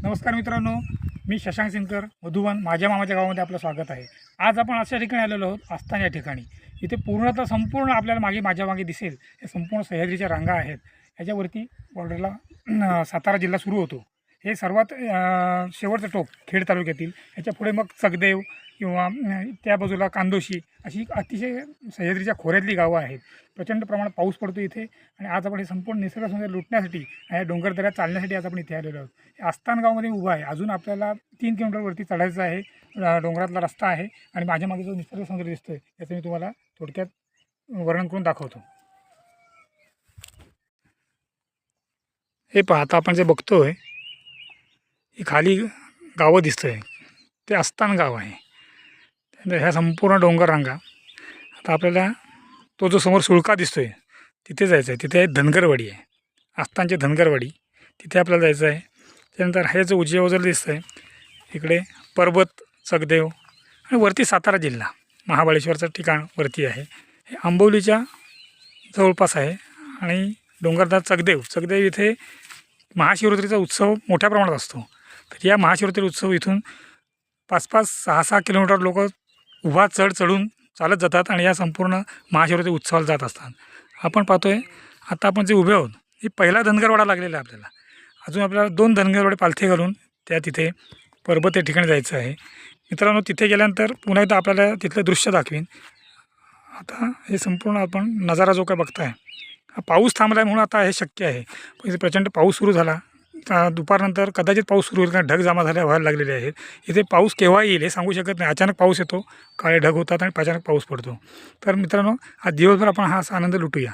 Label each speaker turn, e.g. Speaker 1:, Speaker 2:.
Speaker 1: नमस्कार मित्रांनो, मी शशांक सिंगकर मधुवन माझ्या मामाच्या गावामध्ये आपलं स्वागत आहे। आज आपण अशा ठिकाणी आलेलो आहोत, आस्थान या ठिकाणी। इथे पूर्णतः संपूर्ण आपल्याला माझ्या मागे दिसेल हे संपूर्ण सह्याद्रीच्या रांगा आहेत। याच्यावरती बॉर्डरला सातारा जिल्हा सुरू होतो। हे सर्वात शेवटचं टोक खेड तालुक्यातील। याच्या पुढे मग चकदेव किंवा त्या बाजूला कांदोशी अशी अतिशय सह्याद्रीच्या खोऱ्यातली गावं आहेत। प्रचंड प्रमाणात पाऊस पडतो इथे आणि आज आपण हे संपूर्ण निसर्ग सौंदर्य लुटण्यासाठी आणि डोंगरदऱ्या चालण्यासाठी आज आपण इथे आलेलो आहोत। हे आस्थान गावामध्ये उभा आहे। अजून आपल्याला 3 किलोमीटरवरती चढायचं आहे। डोंगरातला रस्ता आहे आणि माझ्या मागे जो निसर्ग सौंदर्य दिसतोय त्याचं मी तुम्हाला थोडक्यात वर्णन करून दाखवतो। हे पहा, आता आपण जे बघतोय ही खाली गावं दिसतंय ते आस्थान गाव आहे। ह्या संपूर्ण डोंगर रांगा। आता आपल्याला तो जो समोर सुळका दिसतोय तिथे जायचं आहे। तिथे धनगरवाडी आहे, आस्थानची धनगरवाडी, तिथे आपल्याला जायचं आहे। त्यानंतर हे जो उजव्या बाजूला दिसतंय इकडे पर्वत, चकदेव आणि वरती सातारा जिल्हा महाबळेश्वरचं ठिकाण वरती आहे। हे आंबवलीच्या जवळपास आहे आणि डोंगरदार चकदेव इथे महाशिवरात्रीचा उत्सव मोठ्या प्रमाणात असतो। तर या महाशिवरात्री उत्सव इथून 5-5, 6-6 किलोमीटर लोक उभा चढून चालत जातात आणि या संपूर्ण महाशिवरात्री उत्सवाला जात असतात। आपण पाहतोय आता आपण जे उभे आहोत ही पहिला धनगरवाडा लागलेला आहे आपल्याला। अजून आपल्याला 2 धनगरवाडे पालथे घालून त्या तिथे पर्वत या ठिकाणी जायचं आहे। मित्रांनो, तिथे गेल्यानंतर पुन्हा एकदा आपल्याला तिथलं दृश्य दाखवीन। आता हे संपूर्ण आपण नजारा जो काय बघताय, हा पाऊस थांबला आहे म्हणून आता हे शक्य आहे। पण इथे प्रचंड पाऊस सुरू झाला, दुपारनंतर कदाचित पाऊस सुरू होईल, कारण ढग जमा झाले व्हायला लागलेले आहेत। इथे पाऊस केव्हा येईल हे सांगू शकत नाही। अचानक पाऊस येतो, काळे ढग होतात आणि अचानक पाऊस पडतो। तर मित्रांनो, आज दिवसभर आपण हा आनंद लुटूया।